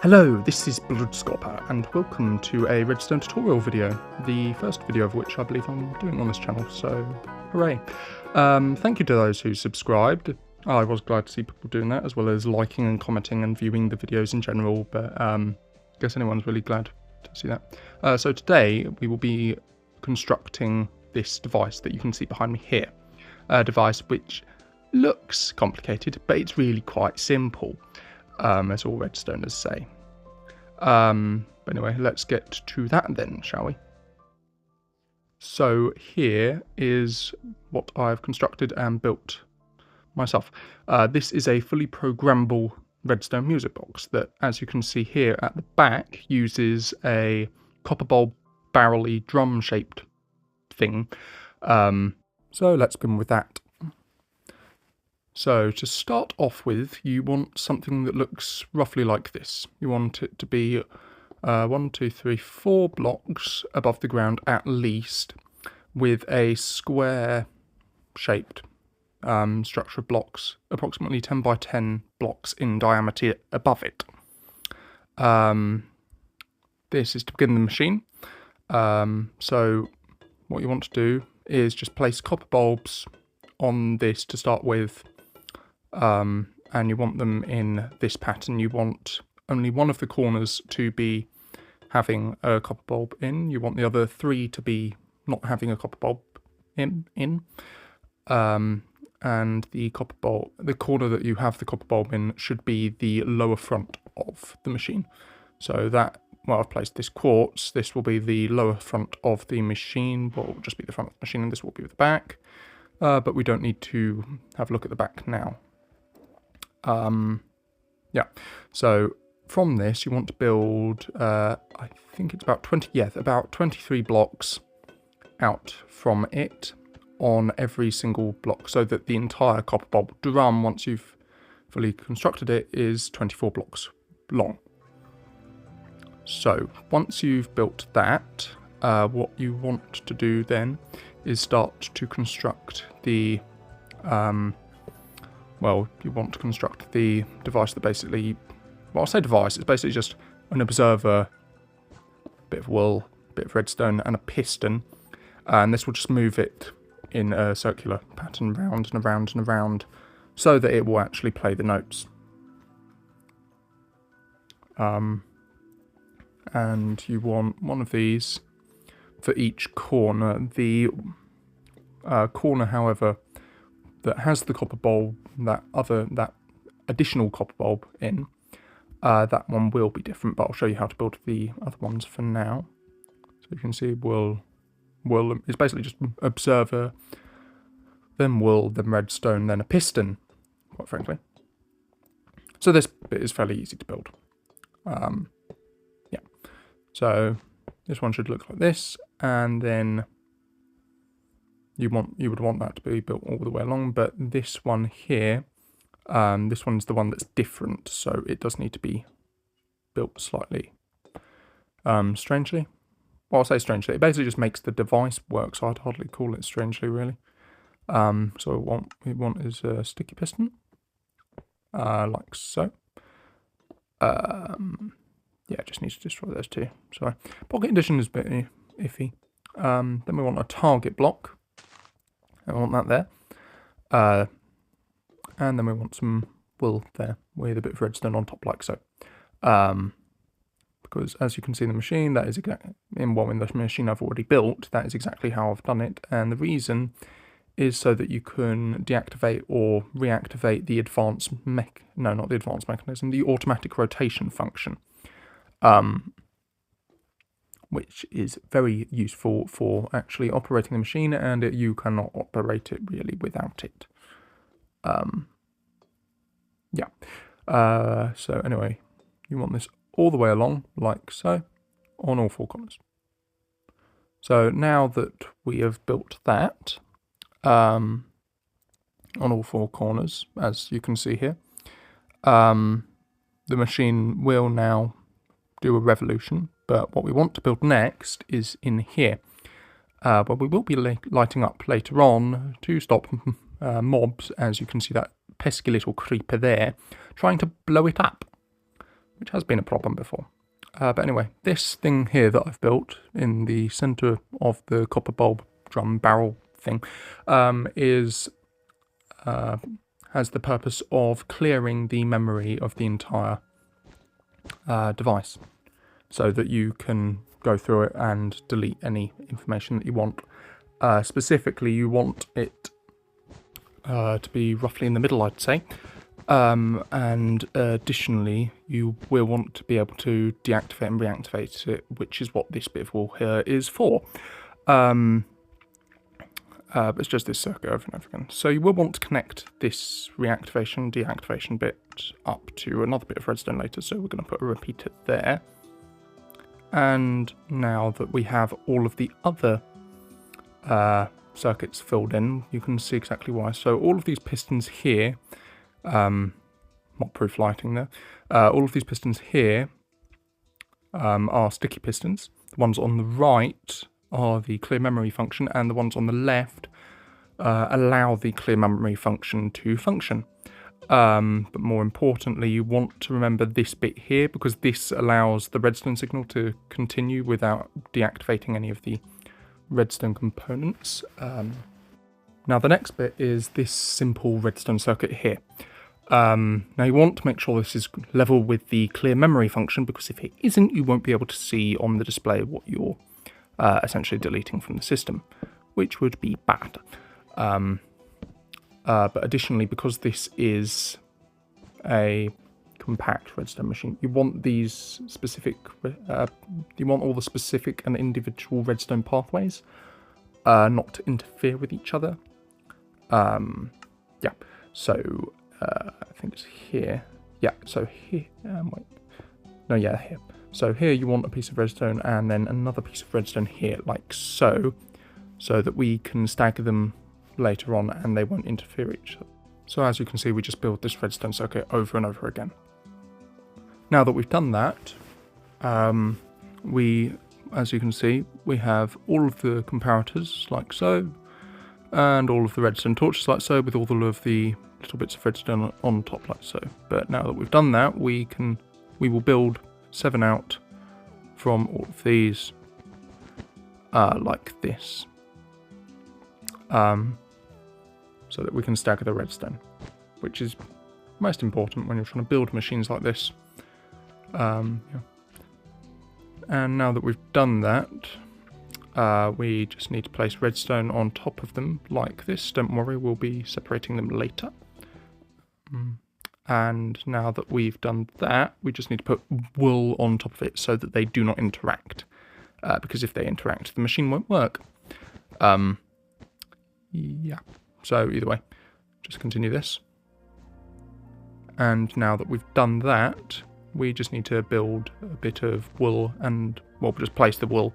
Hello, this is Bloodscopper, and welcome to a Redstone tutorial video, the first video of which I believe I'm doing on this channel, so hooray. Thank you to those who subscribed. I was glad to see people doing that, as well as liking and commenting and viewing the videos in general, but I guess anyone's really glad to see that. So today we will be constructing this device that you can see behind me here. A device which looks complicated, but it's really quite simple. As all Redstoners say. But anyway, let's get to that then, shall we? So here is what I've constructed and built myself. This is a fully programmable Redstone music box that, as you can see here at the back, uses a copper bulb barrel-y drum-shaped thing. So let's begin with that. So to start off with, you want something that looks roughly like this. You want it to be 1, 2, 3, 4 blocks above the ground at least, with a square-shaped structure of blocks, approximately 10 by 10 blocks in diameter above it. This is to begin the machine. So what you want to do is just place copper bulbs on this to start with. And you want them in this pattern. You want only one of the corners to be having a copper bulb in. You want the other 3 to be not having a copper bulb in. And the corner that you have the copper bulb in should be the lower front of the machine. So that, well, I've placed this quartz. This will be the lower front of the machine. Well, it will just be the front of the machine, and this will be the back. But we don't need to have a look at the back now. Yeah, so from this you want to build, I think it's about 23 blocks out from it on every single block, so that the entire copper bulb drum, once you've fully constructed it, is 24 blocks long. So once you've built that, what you want to do then is start to construct the well, you want to construct the device that basically, well, I'll say device, it's basically just an observer, a bit of wool, a bit of redstone, and a piston. And this will just move it in a circular pattern round and around and around, so that it will actually play the notes. And you want one of these for each corner. The corner, however, that has the copper bulb, that additional copper bulb in, that one will be different, but I'll show you how to build the other ones for now. So you can see wool is basically just observer, then wool, then redstone, then a piston, quite frankly. So this bit is fairly easy to build. Yeah, so this one should look like this, and then you would want that to be built all the way along, but this one here, this one's the one that's different, so it does need to be built slightly strangely. Well, I'll say strangely. It basically just makes the device work, so I'd hardly call it strangely, really. So what we want is a sticky piston, like so. Yeah, just need to destroy those two. Sorry. Pocket addition is a bit iffy. Then we want a target block. I want that there. And then we want some wool there with a bit of redstone on top, like so. Because as you can see in the machine, that is exactly in the machine I've already built, that is exactly how I've done it. And the reason is so that you can deactivate or reactivate the the automatic rotation function. Which is very useful for actually operating the machine, and you cannot operate it really without it. Yeah. So anyway, you want this all the way along, like so, on all 4 corners. So now that we have built that on all 4 corners, as you can see here, the machine will now do a revolution. But what we want to build next is in here, where we will be lighting up later on to stop mobs, as you can see that pesky little creeper there, trying to blow it up. which has been a problem before. But anyway, this thing here that I've built in the center of the copper bulb drum barrel thing has the purpose of clearing the memory of the entire device, so that you can go through it and delete any information that you want. Specifically, you want it to be roughly in the middle, I'd say. And additionally, you will want to be able to deactivate and reactivate it, which is what this bit of wool here is for. But it's just this circuit over and over again. So you will want to connect this reactivation, deactivation bit up to another bit of redstone later. So we're going to put a repeater there. And now that we have all of the other circuits filled in, you can see exactly why. So all of these pistons here, not proof lighting there, all of these pistons here are sticky pistons. The ones on the right are the clear memory function, and the ones on the left allow the clear memory function to function. But more importantly, you want to remember this bit here, because this allows the redstone signal to continue without deactivating any of the redstone components. Now the next bit is this simple redstone circuit here. Now you want to make sure this is level with the clear memory function, because if it isn't, you won't be able to see on the display what you're essentially deleting from the system, which would be bad. But additionally, because this is a compact redstone machine, you want these specific, you want all the specific and individual redstone pathways not to interfere with each other. Yeah, so I think it's here. Yeah, so here, wait, no, yeah, here. So here you want a piece of redstone and then another piece of redstone here, like so, so that we can stagger them later on and they won't interfere with each other. So as you can see, we just build this redstone circuit over and over again. Now that we've done that, as you can see, we have all of the comparators like so, and all of the redstone torches like so, with all of the little bits of redstone on top like so. But now that we've done that, we will build 7 out from all of these like this, so that we can stagger the redstone, which is most important when you're trying to build machines like this. Yeah. And now that we've done that, we just need to place redstone on top of them like this. Don't worry, we'll be separating them later. And now that we've done that, we just need to put wool on top of it so that they do not interact. Because if they interact, the machine won't work. Yeah, so either way, just continue this. And now that we've done that, we just need to build a bit of wool and, well, we'll just place the wool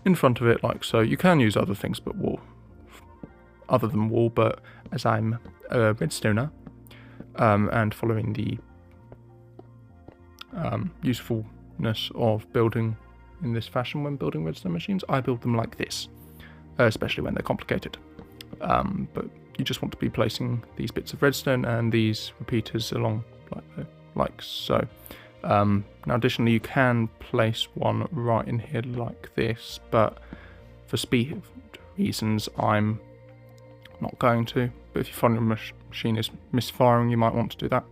in front of it like so. You can use other things but wool, other than wool, but as I'm a redstoner, and following the usefulness of building in this fashion when building redstone machines, I build them like this, especially when they're complicated. But you just want to be placing these bits of redstone and these repeaters along like so. Now additionally, you can place one right in here like this, but for speed reasons I'm not going to. But if you find your machine is misfiring, you might want to do that.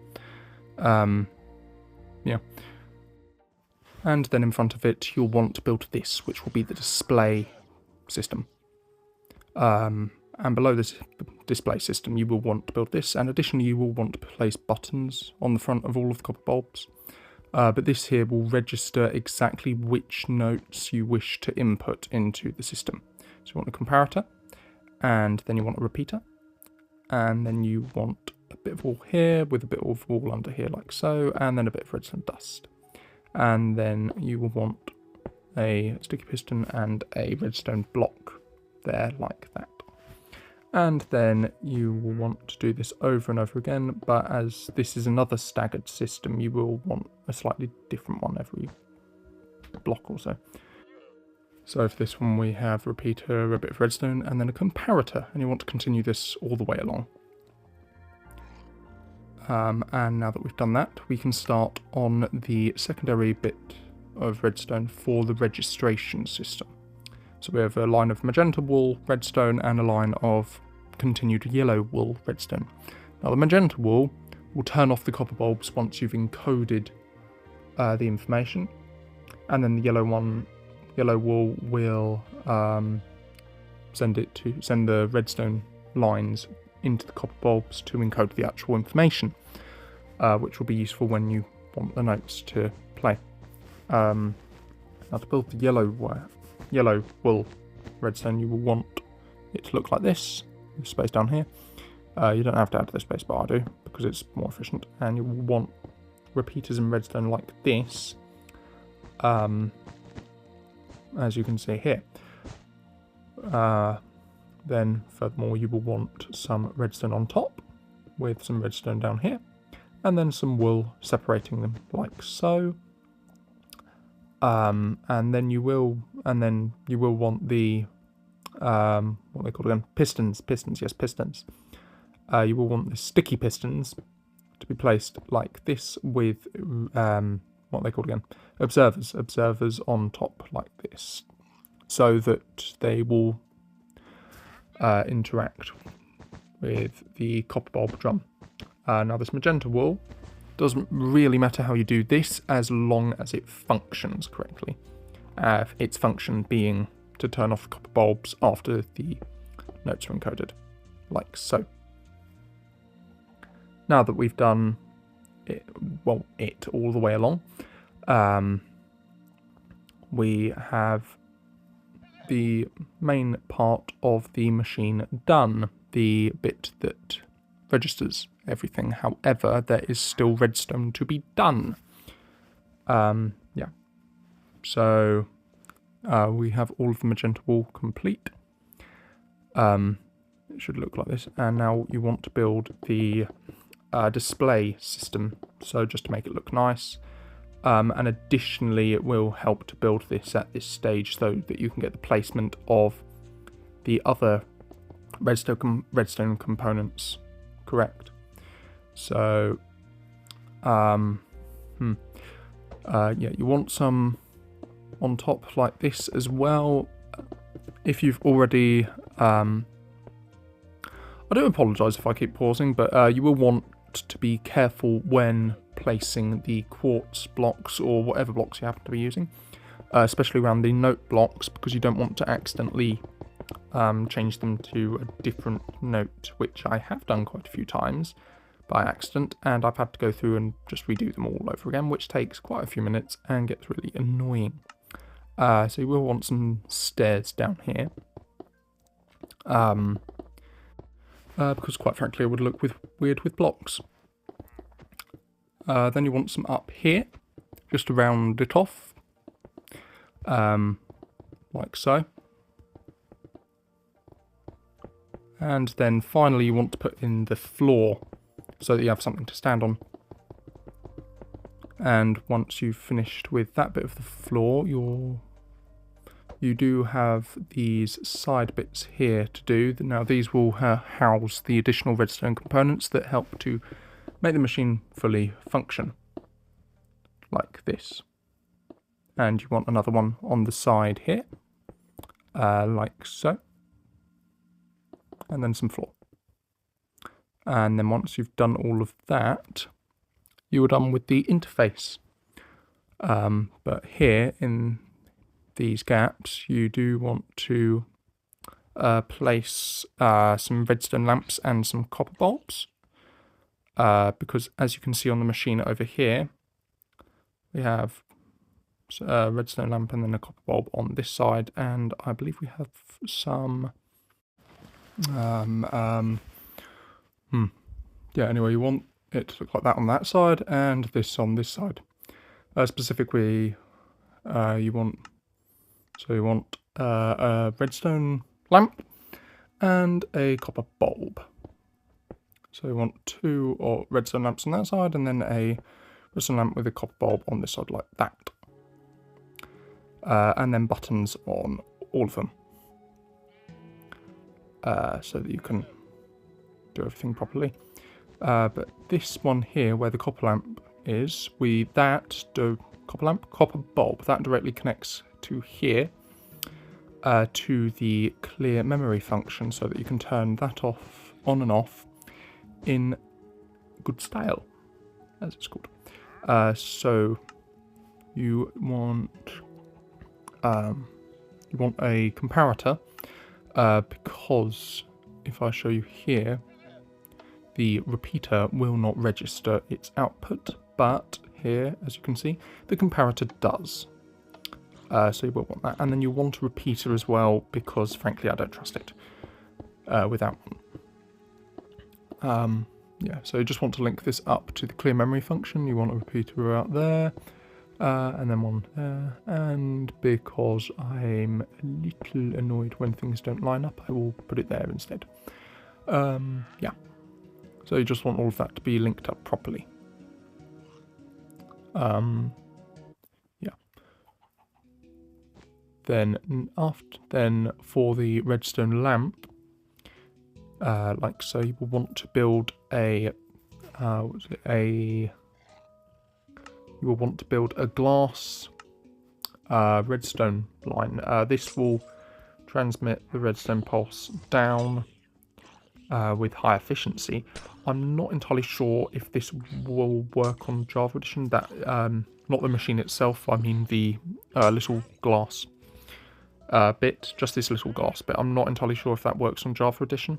Yeah. And then in front of it, you'll want to build this, which will be the display system. And below this display system, you will want to build this, and additionally you will want to place buttons on the front of all of the copper bulbs. But this here will register exactly which notes you wish to input into the system. So you want a comparator, and then you want a repeater, and then you want a bit of wool here with a bit of wool under here like so, and then a bit of redstone dust. And then you will want a sticky piston and a redstone block there like that. And then you will want to do this over and over again, but as this is another staggered system, you will want a slightly different one every block or so. So for this one we have a repeater, a bit of redstone, and then a comparator, and you want to continue this all the way along. And now that we've done that, we can start on the secondary bit of redstone for the registration system. So we have a line of magenta wool redstone and a line of continued yellow wool redstone. Now the magenta wool will turn off the copper bulbs once you've encoded the information, and then the yellow wool will send the redstone lines into the copper bulbs to encode the actual information, which will be useful when you want the notes to play. Now to build the yellow wool redstone, you will want it to look like this, with space down here. You don't have to add the space bar, I do, because it's more efficient, and you will want repeaters in redstone like this, as you can see here. Then furthermore you will want some redstone on top, with some redstone down here, and then some wool separating them like so. And then you will want the what they call again, pistons. Yes, pistons. You will want the sticky pistons to be placed like this with what they call again, observers on top like this, so that they will interact with the copper bulb drum. Now this magenta wool doesn't really matter how you do this, as long as it functions correctly. Its function being to turn off the copper bulbs after the notes are encoded, like so. Now that we've done it all the way along, we have the main part of the machine done, the bit that registers everything. However, there is still redstone to be done. Yeah. So we have all of the magenta wool complete. It should look like this. And now you want to build the display system. So just to make it look nice. And additionally, it will help to build this at this stage so that you can get the placement of the other redstone components correct. So, yeah, you want some on top like this as well. If you've already, I do apologise if I keep pausing, but you will want to be careful when placing the quartz blocks or whatever blocks you happen to be using, especially around the note blocks, because you don't want to accidentally change them to a different note, which I have done quite a few times by accident, and I've had to go through and just redo them all over again, which takes quite a few minutes and gets really annoying. So you will want some stairs down here, because quite frankly it would look weird with blocks. Then you want some up here, just to round it off, like so. And then finally you want to put in the floor, so that you have something to stand on. And once you've finished with that bit of the floor, you do have these side bits here to do. Now these will house the additional redstone components that help to make the machine fully function, like this. And you want another one on the side here, like so. And then some floor. And then once you've done all of that, you are done with the interface. But here in these gaps, you do want to place some redstone lamps and some copper bulbs, because as you can see on the machine over here, we have a redstone lamp and then a copper bulb on this side, and I believe we have some yeah, anyway, you want it to look like that on that side and this on this side. Specifically, you want a redstone lamp and a copper bulb. So you want two redstone lamps on that side and then a redstone lamp with a copper bulb on this side like that. And then buttons on all of them, so that you can do everything properly. But this one here, where the copper lamp is, copper bulb, that directly connects to here, to the clear memory function, so that you can turn that on and off in good style, as it's called. So you want a comparator, because if I show you here, the repeater will not register its output, but here, as you can see, the comparator does. So you will want that, and then you want a repeater as well, because frankly I don't trust it without one. Yeah, so you just want to link this up to the clear memory function. You want a repeater out there, and then one there, and because I'm a little annoyed when things don't line up, I will put it there instead. Yeah, so you just want all of that to be linked up properly. Yeah. Then for the redstone lamp, like so, you will want to build a glass redstone line. This will transmit the redstone pulse down with high efficiency. I'm not entirely sure if this will work on Java Edition. That not the machine itself, I mean the little glass bit, just this little glass bit. I'm not entirely sure if that works on Java Edition.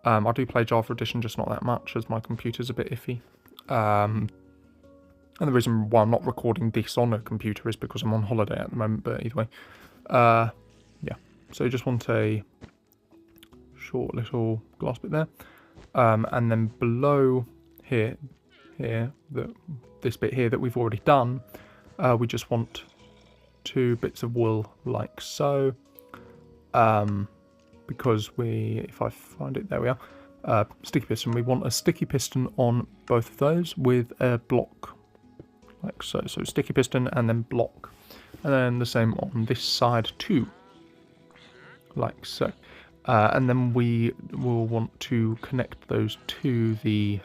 I do play Java Edition, just not that much, as my computer's a bit iffy. And the reason why I'm not recording this on a computer is because I'm on holiday at the moment, but either way. Yeah, so you just want a short little glass bit there. And then below here, this bit here that we've already done, we just want 2 bits of wool like so. Because if I find it, there we are, sticky piston. We want a sticky piston on both of those with a block, like so. So sticky piston and then block, and then the same on this side too, like so. And then we will want to connect those to the.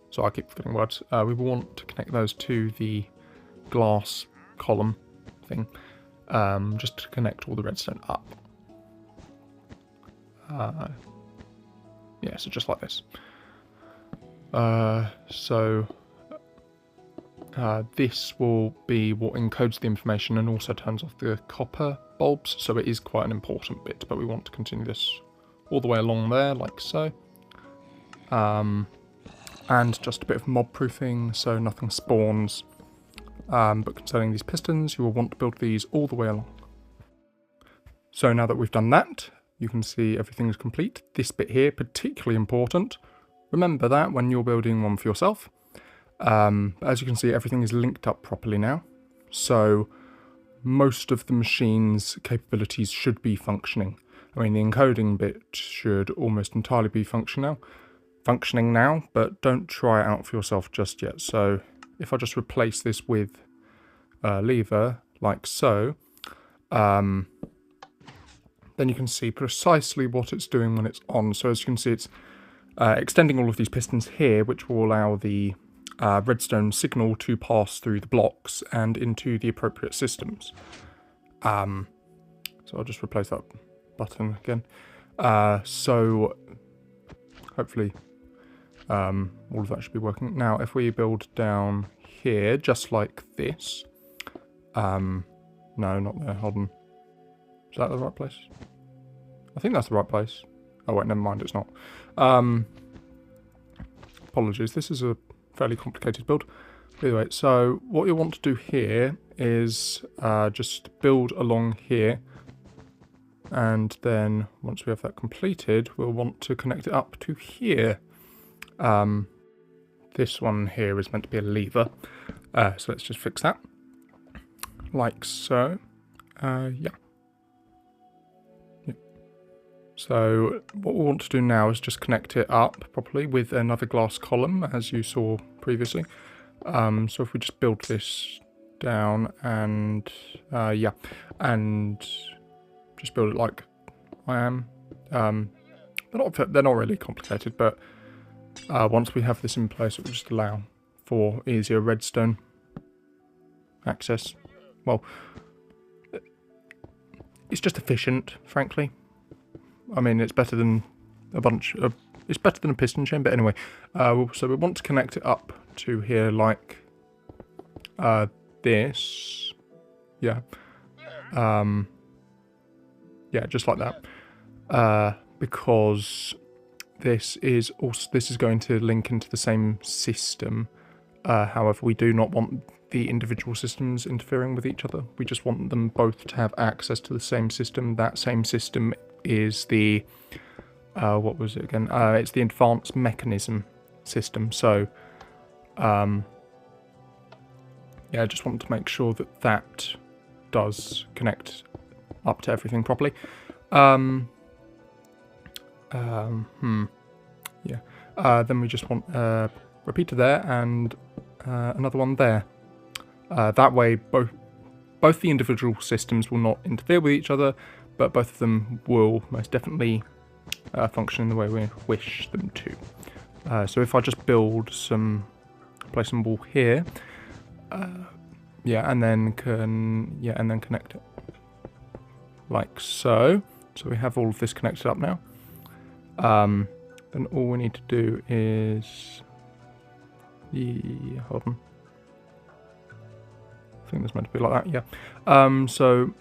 So I keep forgetting words. We will want to connect those to the glass column thing. Just to connect all the redstone up. Yeah, so just like this. This will be what encodes the information and also turns off the copper bulbs, so it is quite an important bit, but we want to continue this all the way along there, like so. And just a bit of mob proofing, so nothing spawns. But concerning these pistons, you will want to build these all the way along. So now that we've done that, you can see everything is complete. This bit here, particularly important. Remember that when you're building one for yourself. As you can see, everything is linked up properly now. So most of the machine's capabilities should be functioning. I mean, the encoding bit should almost entirely be functioning now, but don't try it out for yourself just yet. So if I just replace this with a lever, like so, then you can see precisely what it's doing when it's on. So as you can see, it's extending all of these pistons here, which will allow the redstone signal to pass through the blocks and into the appropriate systems. So I'll just replace that button again. So hopefully all of that should be working. Now, if we build down here, just like this. No, not there. Hold on. Is that the right place? I think that's the right place. Oh, wait, never mind. It's not. Apologies. This is a fairly complicated build. Anyway, so what you want to do here is just build along here. And then once we have that completed, we'll want to connect it up to here. This one here is meant to be a lever. So let's just fix that. Like so. Yeah. So what we want to do now is just connect it up properly with another glass column, as you saw previously. So if we just build this down and yeah, and just build it like I am. they're not really complicated, but once we have this in place, it will just allow for easier redstone access. Well, it's just efficient, frankly. I mean, it's better than it's better than a piston chain, but anyway. So we want to connect it up to here like this. Yeah. Yeah, just like that. Because this is going to link into the same system. However, we do not want the individual systems interfering with each other. We just want them both to have access to the same system. That same system is the what was it again? It's the advanced mechanism system. So yeah, I just want to make sure that that does connect up to everything properly. Yeah. Then we just want a repeater there and another one there. That way, both the individual systems will not interfere with each other, but both of them will most definitely function in the way we wish them to. So if I just build some, place some wall here, yeah, and then connect it like so. So we have all of this connected up now. Then all we need to do is, hold on. I think it's meant to be like that, yeah. So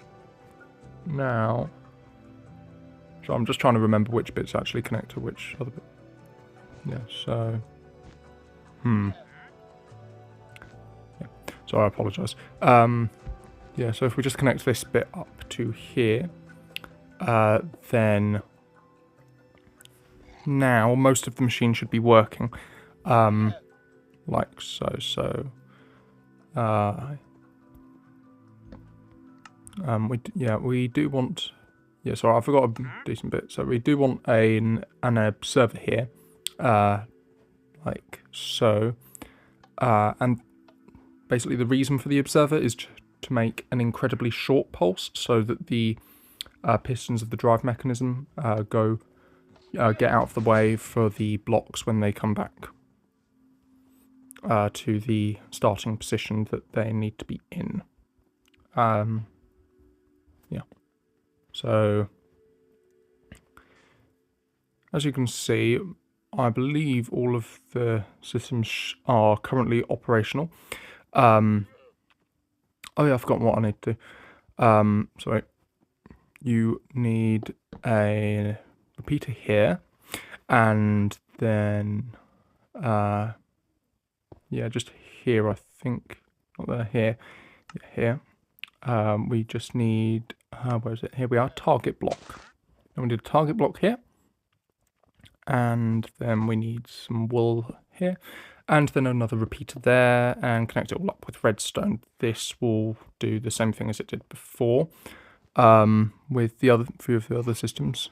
now, so I'm just trying to remember which bits actually connect to which other bit. Yeah, so, yeah. So I apologise. Yeah, so if we just connect this bit up to here, then now most of the machine should be working, like so. So, we do want. Yeah, sorry, I forgot a decent bit. So we do want an observer here, like so, and basically the reason for the observer is to make an incredibly short pulse, so that the pistons of the drive mechanism get out of the way for the blocks when they come back to the starting position that they need to be in. Yeah. So, as you can see, I believe all of the systems are currently operational. Oh yeah, I've forgotten what I need to do. Sorry. You need a repeater here, and then, yeah, just here, I think. Not there, here. Yeah, here. We just need, where is it? Here we are, target block. And we need a target block here. And then we need some wool here. And then another repeater there, and connect it all up with redstone. This will do the same thing as it did before. With the other few of the other systems.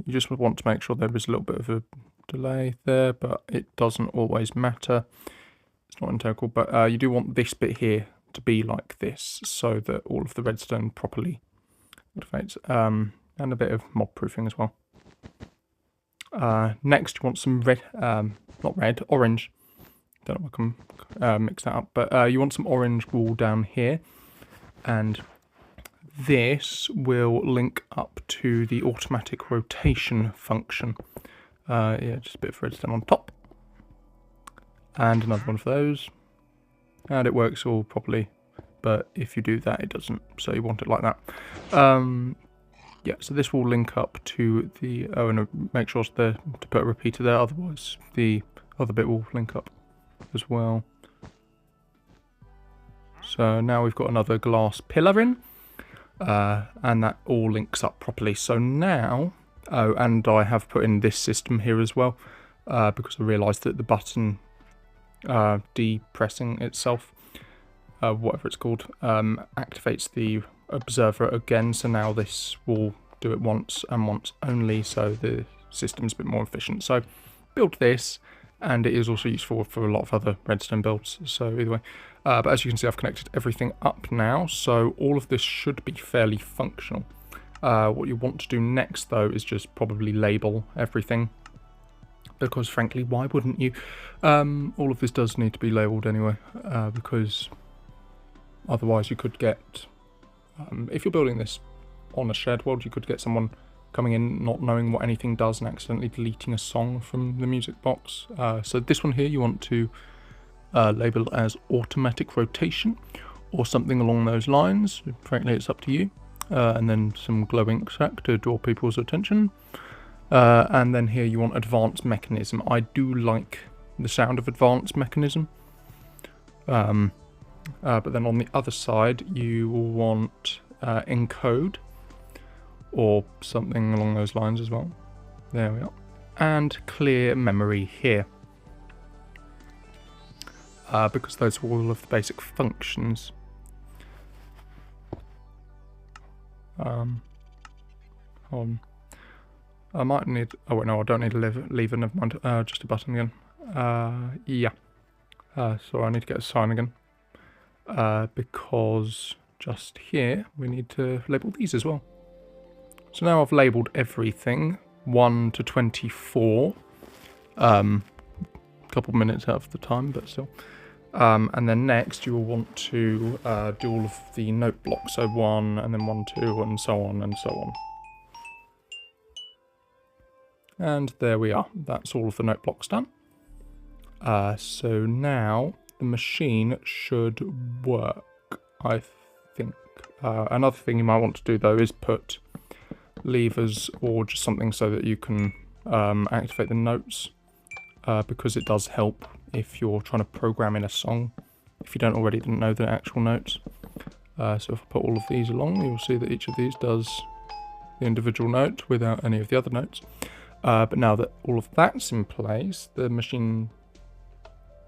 You just want to make sure there is a little bit of a delay there, but it doesn't always matter. It's not integral, but you do want this bit here to be like this, so that all of the redstone properly activates, and a bit of mob proofing as well. Next, you want some red, not red, orange. Don't know if I can mix that up, but you want some orange wool down here, and this will link up to the automatic rotation function. Yeah, just a bit of redstone on top. And another one of those. And it works all properly. But if you do that, it doesn't. So you want it like that. Yeah, so this will link up to the... Oh, and make sure to put a repeater there. Otherwise, the other bit will link up as well. So now we've got another glass pillar in. And that all links up properly. So now, oh, and I have put in this system here as well, because I realised that the button depressing itself, whatever it's called, activates the observer again. So now this will do it once and once only, so the system's a bit more efficient. So build this, and it is also useful for a lot of other redstone builds. So either way. But as you can see, I've connected everything up now, so all of this should be fairly functional. What you want to do next, though, is just probably label everything. Because, frankly, why wouldn't you? All of this does need to be labelled anyway, because otherwise you could get... if you're building this on a shared world, you could get someone coming in not knowing what anything does and accidentally deleting a song from the music box. So this one here you want to label as automatic rotation or something along those lines. Frankly, it's up to you. And then some glow ink sac to draw people's attention. And then here you want advanced mechanism. I do like the sound of advanced mechanism. But then on the other side you will want encode or something along those lines as well. There we are. And clear memory here. Because those are all of the basic functions. Hold on. I might need... oh wait, no, I don't need a lever, never mind. Just a button again. Yeah. So I need to get a sign again. Because just here we need to label these as well. So now I've labelled everything 1 to 24. Couple minutes out of the time, but still. And then next you will want to do all of the note blocks. So 1 and then 1, 2 and so on and so on. And there we are. That's all of the note blocks done. So now the machine should work, I think. Another thing you might want to do though is put levers or just something so that you can activate the notes, because it does help if you're trying to program in a song, if you don't already know the actual notes. So if I put all of these along, you'll see that each of these does the individual note without any of the other notes. But now that all of that's in place, the machine...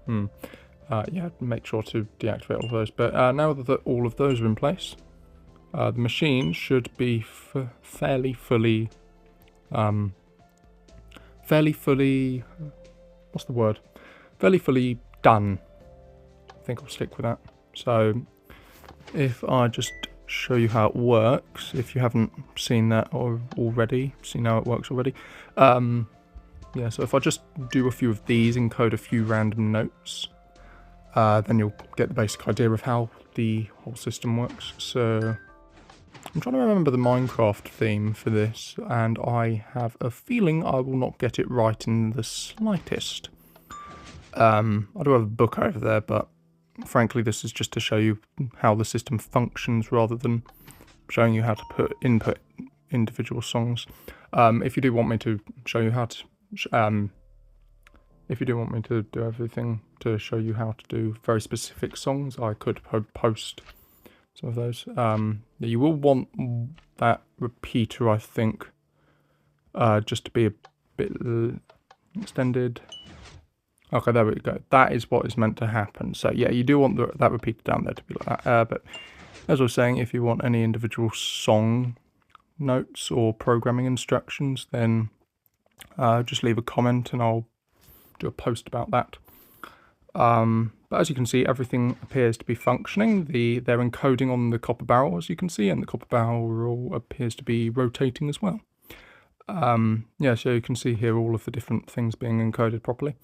yeah, make sure to deactivate all of those. But now that all of those are in place, the machine should be fairly fully... what's the word? Fairly fully done. I think I'll stick with that. So if I just show you how it works, if you haven't seen that already, seen how it works already. Yeah, so if I just do a few of these, encode a few random notes, then you'll get the basic idea of how the whole system works. So I'm trying to remember the Minecraft theme for this, and I have a feeling I will not get it right in the slightest. I do have a book over there, but frankly this is just to show you how the system functions rather than showing you how to input individual songs. If you do want me to show you how to... if you do want me to do everything to show you how to do very specific songs, I could post some of those. You will want that repeater, I think, just to be a bit extended. Okay, there we go. That is what is meant to happen. So yeah, you do want that repeater down there to be like that. But as I was saying, if you want any individual song notes or programming instructions, then just leave a comment and I'll do a post about that. But as you can see, everything appears to be functioning. They're encoding on the copper barrel, as you can see, and the copper barrel appears to be rotating as well. Yeah, so you can see here all of the different things being encoded properly.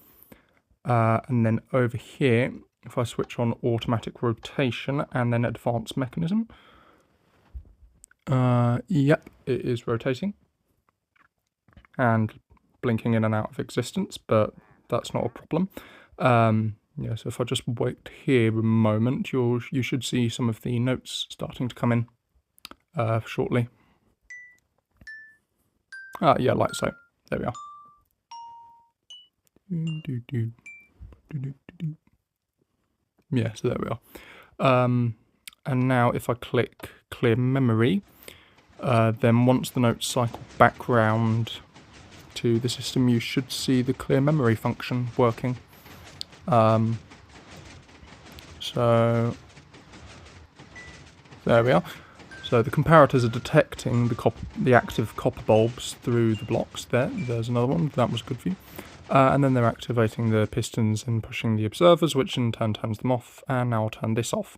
And then over here, if I switch on automatic rotation and then advanced mechanism, yep, it is rotating and blinking in and out of existence, but that's not a problem. Yeah, so if I just wait here a moment, you should see some of the notes starting to come in shortly. Yeah, like so. There we are. Yeah, so there we are. And now if I click clear memory, then once the notes cycle back round to the system, you should see the clear memory function working. So there we are. So the comparators are detecting the active copper bulbs through the blocks there. There's another one. That was good for you. And then they're activating the pistons and pushing the observers, which in turn turns them off. And now I'll turn this off.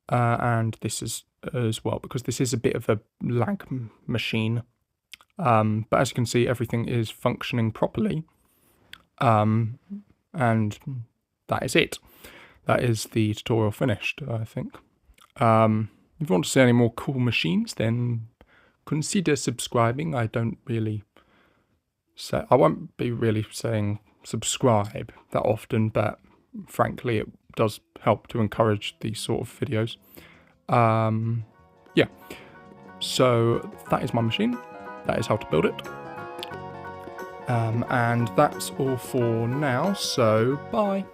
And this is as well, because this is a bit of a lag machine. But as you can see, everything is functioning properly. And that is it. That is the tutorial finished, I think. If you want to see any more cool machines, then consider subscribing. I don't really say, I won't be really saying subscribe that often, but frankly, it does help to encourage these sort of videos. Yeah, so that is my machine. That is how to build it. And that's all for now, so bye.